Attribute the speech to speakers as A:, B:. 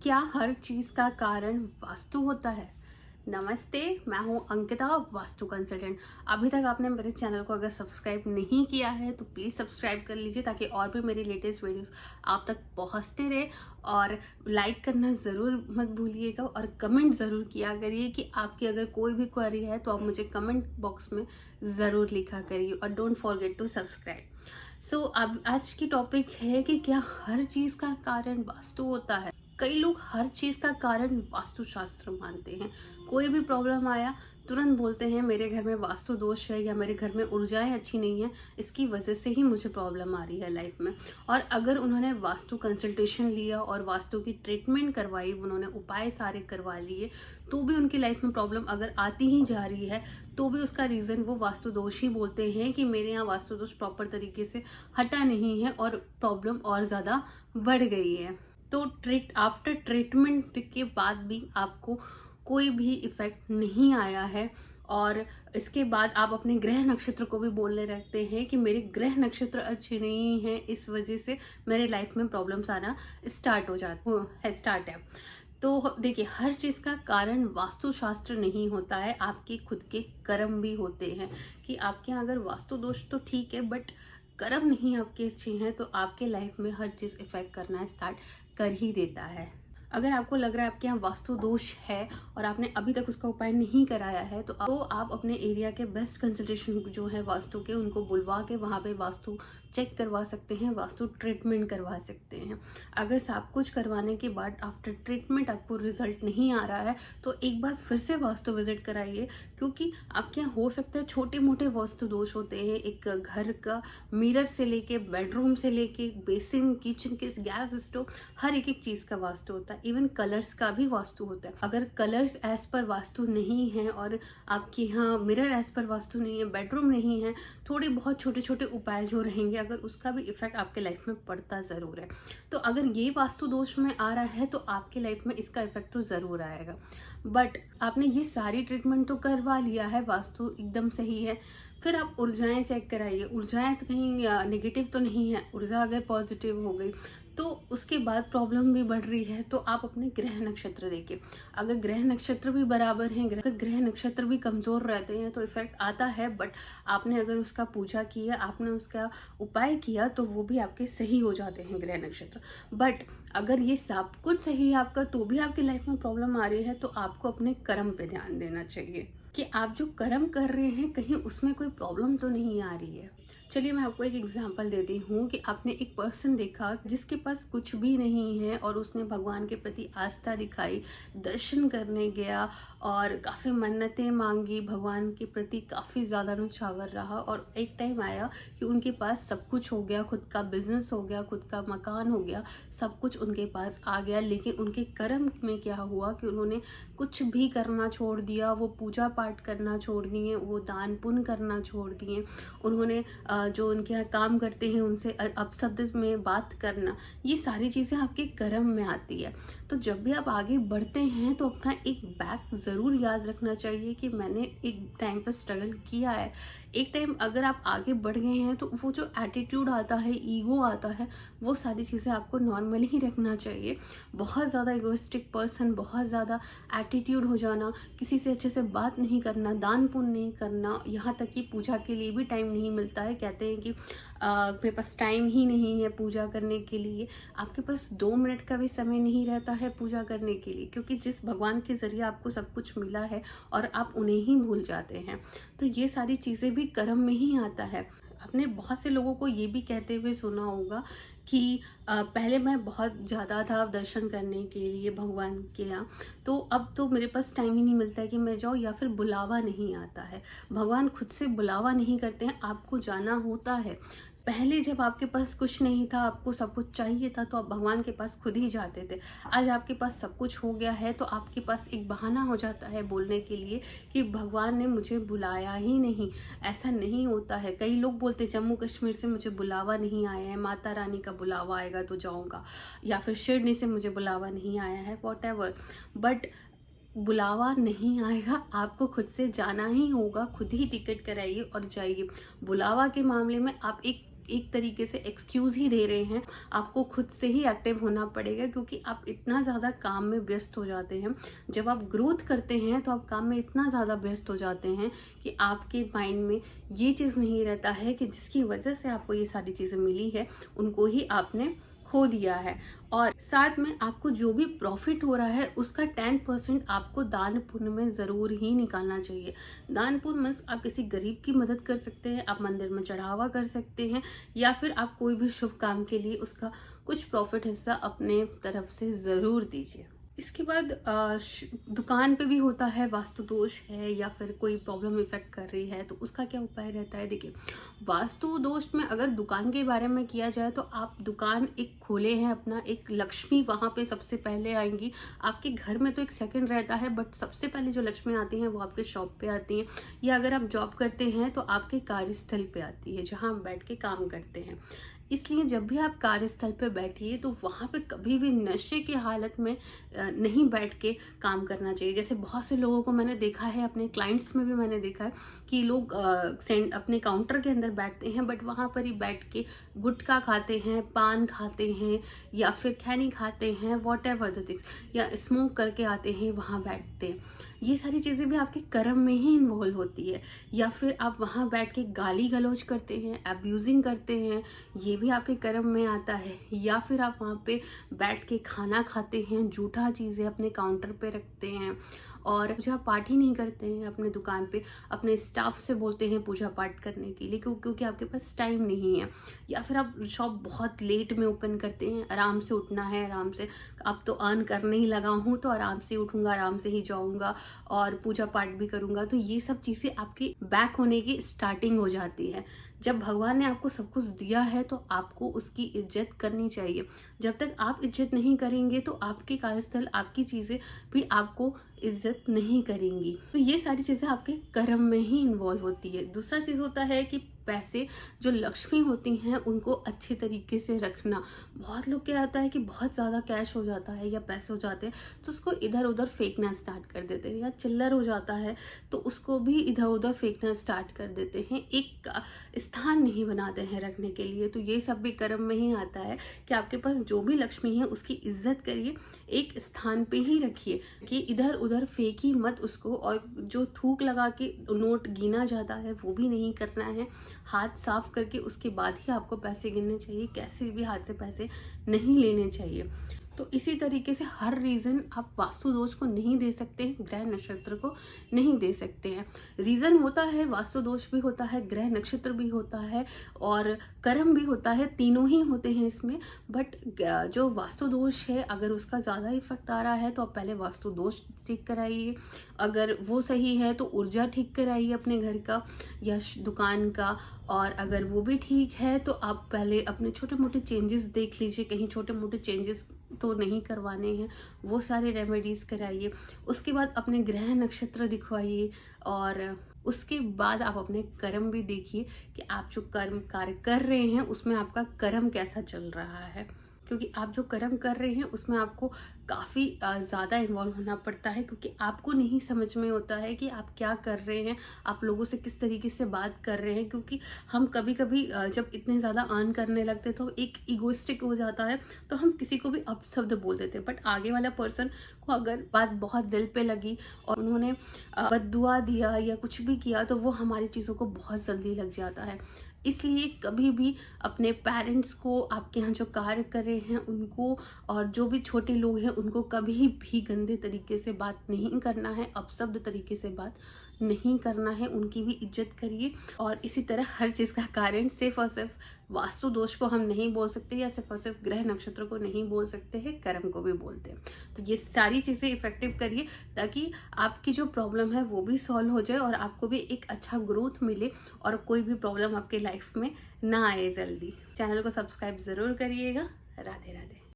A: क्या हर चीज का कारण वास्तु होता है? नमस्ते, मैं हूं अंकिता, वास्तु कंसल्टेंट। अभी तक आपने मेरे चैनल को अगर सब्सक्राइब नहीं किया है तो प्लीज सब्सक्राइब कर लीजिए ताकि और भी मेरी लेटेस्ट वीडियोस आप तक पहुंचते रहे। और लाइक करना ज़रूर मत भूलिएगा और कमेंट ज़रूर किया करिए कि आपकी अगर कोई भी क्वेरी है तो आप मुझे कमेंट बॉक्स में ज़रूर लिखा करिए और डोंट फॉरगेट टू सब्सक्राइब। अब आज की टॉपिक है कि क्या हर चीज़ का कारण वास्तु होता है? कई लोग हर चीज का कारण वास्तुशास्त्र मानते हैं। कोई भी प्रॉब्लम आया तुरंत बोलते हैं मेरे घर में वास्तु दोष है या मेरे घर में ऊर्जाएं अच्छी नहीं है, इसकी वजह से ही मुझे प्रॉब्लम आ रही है लाइफ में। और अगर उन्होंने वास्तु कंसल्टेशन लिया और वास्तु की ट्रीटमेंट करवाई, उन्होंने उपाय सारे करवा लिए, तो भी उनकी लाइफ में प्रॉब्लम अगर आती ही जा रही है तो भी उसका रीजन वो वास्तु दोष ही बोलते हैं कि मेरे यहाँ वास्तु दोष प्रॉपर तरीके से हटा नहीं है और प्रॉब्लम और ज्यादा बढ़ गई है। तो आफ्टर ट्रीटमेंट के बाद भी आपको कोई भी इफेक्ट नहीं आया है और इसके बाद आप अपने ग्रह नक्षत्र को भी बोलने लगते हैं कि मेरे ग्रह नक्षत्र अच्छे नहीं है, इस वजह से मेरे लाइफ में प्रॉब्लम्स आना स्टार्ट है। तो देखिए, हर चीज का कारण वास्तुशास्त्र नहीं होता है, आपके खुद के कर्म भी होते हैं। कि आपके यहाँ अगर वास्तु दोष तो ठीक है, बट कर्म नहीं आपके अच्छे हैं तो आपके लाइफ में हर चीज इफेक्ट करना स्टार्ट कर ही देता है। अगर आपको लग रहा है आपके यहाँ वास्तु दोष है और आपने अभी तक उसका उपाय नहीं कराया है तो आप अपने एरिया के बेस्ट कंसल्टेशन जो है वास्तु के, उनको बुलवा के वहाँ पे वास्तु चेक करवा सकते हैं, वास्तु ट्रीटमेंट करवा सकते हैं। अगर सब कुछ करवाने के बाद आफ्टर ट्रीटमेंट आपको रिजल्ट नहीं आ रहा है तो एक बार फिर से वास्तु विजिट कराइए, क्योंकि आपके यहाँ हो सकता है छोटे मोटे वास्तु दोष होते हैं। एक घर का मिरर से लेके बेडरूम से लेके बेसिन, किचन के गैस स्टोव, हर एक चीज का वास्तु होता है। इवन कलर्स का भी वास्तु होता है। अगर कलर्स एज पर वास्तु नहीं है और आपके यहाँ मिरर एज पर वास्तु नहीं है, बेडरूम नहीं है, थोड़े बहुत छोटे छोटे उपाय जो रहेंगे अगर उसका भी इफेक्ट आपके लाइफ में पड़ता जरूर है। तो अगर ये वास्तु दोष में आ रहा है तो आपके लाइफ में इसका इफेक्ट तो जरूर आएगा। बट आपने ये सारी ट्रीटमेंट तो करवा लिया है, वास्तु एकदम सही है, फिर आप ऊर्जाएं चेक कराइए। ऊर्जाएं तो कहीं नेगेटिव तो नहीं है, ऊर्जा अगर पॉजिटिव हो गई तो उसके बाद प्रॉब्लम भी बढ़ रही है तो आप अपने ग्रह नक्षत्र देखिए। अगर ग्रह नक्षत्र भी बराबर हैं, ग्रह नक्षत्र भी कमजोर रहते हैं तो इफेक्ट आता है। बट आपने अगर उसका पूजा किया, आपने उसका उपाय किया तो वो भी आपके सही हो जाते हैं ग्रह नक्षत्र। बट अगर ये सब कुछ सही है आपका तो भी आपकी लाइफ में प्रॉब्लम आ रही है तो आपको अपने कर्म पे ध्यान देना चाहिए कि आप जो कर्म कर रहे हैं कहीं उसमें कोई प्रॉब्लम तो नहीं आ रही है। चलिए मैं आपको एक एग्जांपल देती हूँ कि आपने एक पर्सन देखा जिसके पास कुछ भी नहीं है और उसने भगवान के प्रति आस्था दिखाई, दर्शन करने गया और काफ़ी मन्नतें मांगी, भगवान के प्रति काफ़ी ज़्यादा न्यौछावर रहा और एक टाइम आया कि उनके पास सब कुछ हो गया, खुद का बिजनेस हो गया, खुद का मकान हो गया, सब कुछ उनके पास आ गया। लेकिन उनके कर्म में क्या हुआ कि उन्होंने कुछ भी करना छोड़ दिया, वो पूजा पाठ करना छोड़ दिए, वो दान पुण्य करना छोड़ दिए, उन्होंने जो उनके यहाँ काम करते हैं उनसे अपशब्द में बात करना, ये सारी चीज़ें आपके कर्म में आती है। तो जब भी आप आगे बढ़ते हैं तो अपना एक बैक ज़रूर याद रखना चाहिए कि मैंने एक टाइम पर स्ट्रगल किया है। एक टाइम अगर आप आगे बढ़ गए हैं तो वो जो एटीट्यूड आता है, ईगो आता है, वो सारी चीज़ें आपको नॉर्मल ही रखना चाहिए। बहुत ज़्यादा इगोइस्टिक पर्सन, बहुत ज़्यादा एटीट्यूड हो जाना, किसी से अच्छे से बात नहीं करना, दान पुण्य नहीं करना, यहाँ तक कि पूजा के लिए भी टाइम नहीं मिलता है। कहते हैं कि मेरे पास टाइम ही नहीं है पूजा करने के लिए। आपके पास 2 मिनट का भी समय नहीं रहता है पूजा करने के लिए, क्योंकि जिस भगवान के जरिए आपको सब कुछ मिला है और आप उन्हें ही भूल जाते हैं। तो ये सारी चीज़ें भी कर्म में ही आता है। आपने बहुत से लोगों को ये भी कहते हुए सुना होगा कि पहले मैं बहुत ज़्यादा था दर्शन करने के लिए भगवान के यहाँ, तो अब तो मेरे पास टाइम ही नहीं मिलता है कि मैं जाऊँ, या फिर बुलावा नहीं आता है। भगवान खुद से बुलावा नहीं करते हैं, आपको जाना होता है। पहले जब आपके पास कुछ नहीं था, आपको सब कुछ चाहिए था, तो आप भगवान के पास खुद ही जाते थे। आज आपके पास सब कुछ हो गया है तो आपके पास एक बहाना हो जाता है बोलने के लिए कि भगवान ने मुझे बुलाया ही नहीं। ऐसा नहीं होता है। कई लोग बोलते जम्मू कश्मीर से मुझे बुलावा नहीं आया है, माता रानी का बुलावा आएगा तो जाऊंगा, या फिर शिरडी से मुझे बुलावा नहीं आया है, वॉटएवर। बट बुलावा नहीं आएगा, आपको खुद से जाना ही होगा। खुद ही टिकट कराइए और जाइए। बुलावा के मामले में आप एक एक तरीके से एक्सक्यूज़ ही दे रहे हैं। आपको खुद से ही एक्टिव होना पड़ेगा, क्योंकि आप इतना ज़्यादा काम में व्यस्त हो जाते हैं। जब आप ग्रोथ करते हैं तो आप काम में इतना ज़्यादा व्यस्त हो जाते हैं कि आपके माइंड में ये चीज़ नहीं रहता है कि जिसकी वजह से आपको ये सारी चीज़ें मिली है उनको ही आपने खो दिया है। और साथ में आपको जो भी प्रॉफिट हो रहा है उसका 10% आपको दान पुण्य में ज़रूर ही निकालना चाहिए। दान पुण्य मीन्स आप किसी गरीब की मदद कर सकते हैं, आप मंदिर में चढ़ावा कर सकते हैं, या फिर आप कोई भी शुभ काम के लिए उसका कुछ प्रॉफिट हिस्सा अपने तरफ से ज़रूर दीजिए। इसके बाद दुकान पे भी होता है वास्तु दोष है या फिर कोई प्रॉब्लम इफेक्ट कर रही है, तो उसका क्या उपाय रहता है। देखिए, वास्तु दोष में अगर दुकान के बारे में किया जाए तो आप दुकान एक खोले हैं अपना, एक लक्ष्मी वहाँ पे सबसे पहले आएंगी। आपके घर में तो एक सेकंड रहता है, बट सबसे पहले जो लक्ष्मी आती हैं वो आपके शॉप पे आती हैं, या अगर आप जॉब करते हैं तो आपके कार्यस्थल पे आती है जहाँ आप बैठ के काम करते हैं। इसलिए जब भी आप कार्यस्थल पे बैठिए तो वहाँ पे कभी भी नशे की हालत में नहीं बैठ के काम करना चाहिए। जैसे बहुत से लोगों को मैंने देखा है, अपने क्लाइंट्स में भी मैंने देखा है कि लोग अपने काउंटर के अंदर बैठते हैं, बट वहाँ पर ही बैठ के गुटखा खाते हैं, पान खाते हैं, या फिर खैनी खाते हैं, वॉट एवर द थिंग्स, या स्मोक करके आते हैं, वहाँ बैठते हैं। ये सारी चीज़ें भी आपके कर्म में ही इन्वॉल्व होती है। या फिर आप वहाँ बैठ के गाली गलौज करते हैं, अब्यूजिंग करते हैं, ये भी आपके कर्म में आता है। या फिर आप वहाँ पे बैठ के खाना खाते हैं, जूठा चीज़ें अपने काउंटर पे रखते हैं, और पूजा पाठ ही नहीं करते हैं अपने दुकान पे, अपने स्टाफ से बोलते हैं पूजा पाठ करने के लिए क्योंकि आपके पास टाइम नहीं है। या फिर आप शॉप बहुत लेट में ओपन करते हैं, आराम से उठना है, आराम से, अब तो अर्न करने ही लगा हूँ तो आराम से उठूँगा, आराम से ही जाऊँगा और पूजा पाठ भी करूँगा। तो ये सब चीज़ें आपकी बैक होने की स्टार्टिंग हो जाती है। जब भगवान ने आपको सब कुछ दिया है तो आपको उसकी इज्जत करनी चाहिए। जब तक आप इज्जत नहीं करेंगे तो आपके कार्यस्थल, आपकी चीज़ें भी आपको इज्जत नहीं करेंगी। तो ये सारी चीज़ें आपके कर्म में ही इन्वॉल्व होती है। दूसरा चीज़ होता है कि पैसे, जो लक्ष्मी होती हैं उनको अच्छे तरीके से रखना। बहुत लोग क्या आता है कि बहुत ज़्यादा कैश हो जाता है या पैसे हो जाते हैं तो उसको इधर उधर फेंकना स्टार्ट कर देते हैं, या चिल्लर हो जाता है तो उसको भी इधर उधर फेंकना स्टार्ट कर देते हैं, एक स्थान नहीं बनाते हैं रखने के लिए। तो ये सब भी कर्म में ही आता है कि आपके पास जो भी लक्ष्मी है उसकी इज्जत करिए, एक स्थान पे ही रखिए कि इधर उधर फेंकी मत उसको। और जो थूक लगा के नोट गिना जाता है वो भी नहीं करना है। हाथ साफ करके उसके बाद ही आपको पैसे गिनने चाहिए, कैसे भी हाथ से पैसे नहीं लेने चाहिए। तो इसी तरीके से हर रीज़न आप वास्तु दोष को नहीं दे सकते हैं, ग्रह नक्षत्र को नहीं दे सकते हैं। रीज़न होता है, वास्तु दोष भी होता है, ग्रह नक्षत्र भी होता है और कर्म भी होता है, तीनों ही होते हैं इसमें। बट जो वास्तु दोष है अगर उसका ज़्यादा इफेक्ट आ रहा है तो आप पहले वास्तु दोष ठीक कराइए। अगर वो सही है तो ऊर्जा ठीक कराइए अपने घर का या दुकान का। और अगर वो भी ठीक है तो आप पहले अपने छोटे मोटे चेंजेस देख लीजिए, कहीं छोटे मोटे चेंजेस तो नहीं करवाने हैं, वो सारे रेमेडीज़ कराइए। उसके बाद अपने ग्रह नक्षत्र दिखवाइए और उसके बाद आप अपने कर्म भी देखिए कि आप जो कर्म कार्य कर रहे हैं उसमें आपका कर्म कैसा चल रहा है। क्योंकि आप जो कर्म कर रहे हैं उसमें आपको काफ़ी ज़्यादा इन्वॉल्व होना पड़ता है, क्योंकि आपको नहीं समझ में होता है कि आप क्या कर रहे हैं, आप लोगों से किस तरीके से बात कर रहे हैं। क्योंकि हम कभी कभी जब इतने ज़्यादा अर्न करने लगते तो एक ईगोइस्टिक हो जाता है, तो हम किसी को भी अपशब्द बोल देते हैं। बट आगे वाला पर्सन को अगर बात बहुत दिल पे लगी और उन्होंने बद्दुआ दिया या कुछ भी किया तो वो हमारी चीज़ों को बहुत जल्दी लग जाता है। इसलिए कभी भी अपने पेरेंट्स को, आपके यहाँ जो कार्य कर रहे हैं उनको, और जो भी छोटे लोग हैं उनको कभी भी गंदे तरीके से बात नहीं करना है, अपशब्द तरीके से बात नहीं करना है, उनकी भी इज्जत करिए। और इसी तरह हर चीज़ का कारण सिर्फ और सिर्फ वास्तु दोष को हम नहीं बोल सकते, या सिर्फ और सिर्फ ग्रह नक्षत्र को नहीं बोल सकते हैं, कर्म को भी बोलते हैं। तो ये सारी चीज़ें इफेक्टिव करिए ताकि आपकी जो प्रॉब्लम है वो भी सॉल्व हो जाए और आपको भी एक अच्छा ग्रोथ मिले और कोई भी प्रॉब्लम आपके लाइफ में ना आए जल्दी। चैनल को सब्सक्राइब ज़रूर करिएगा। राधे राधे।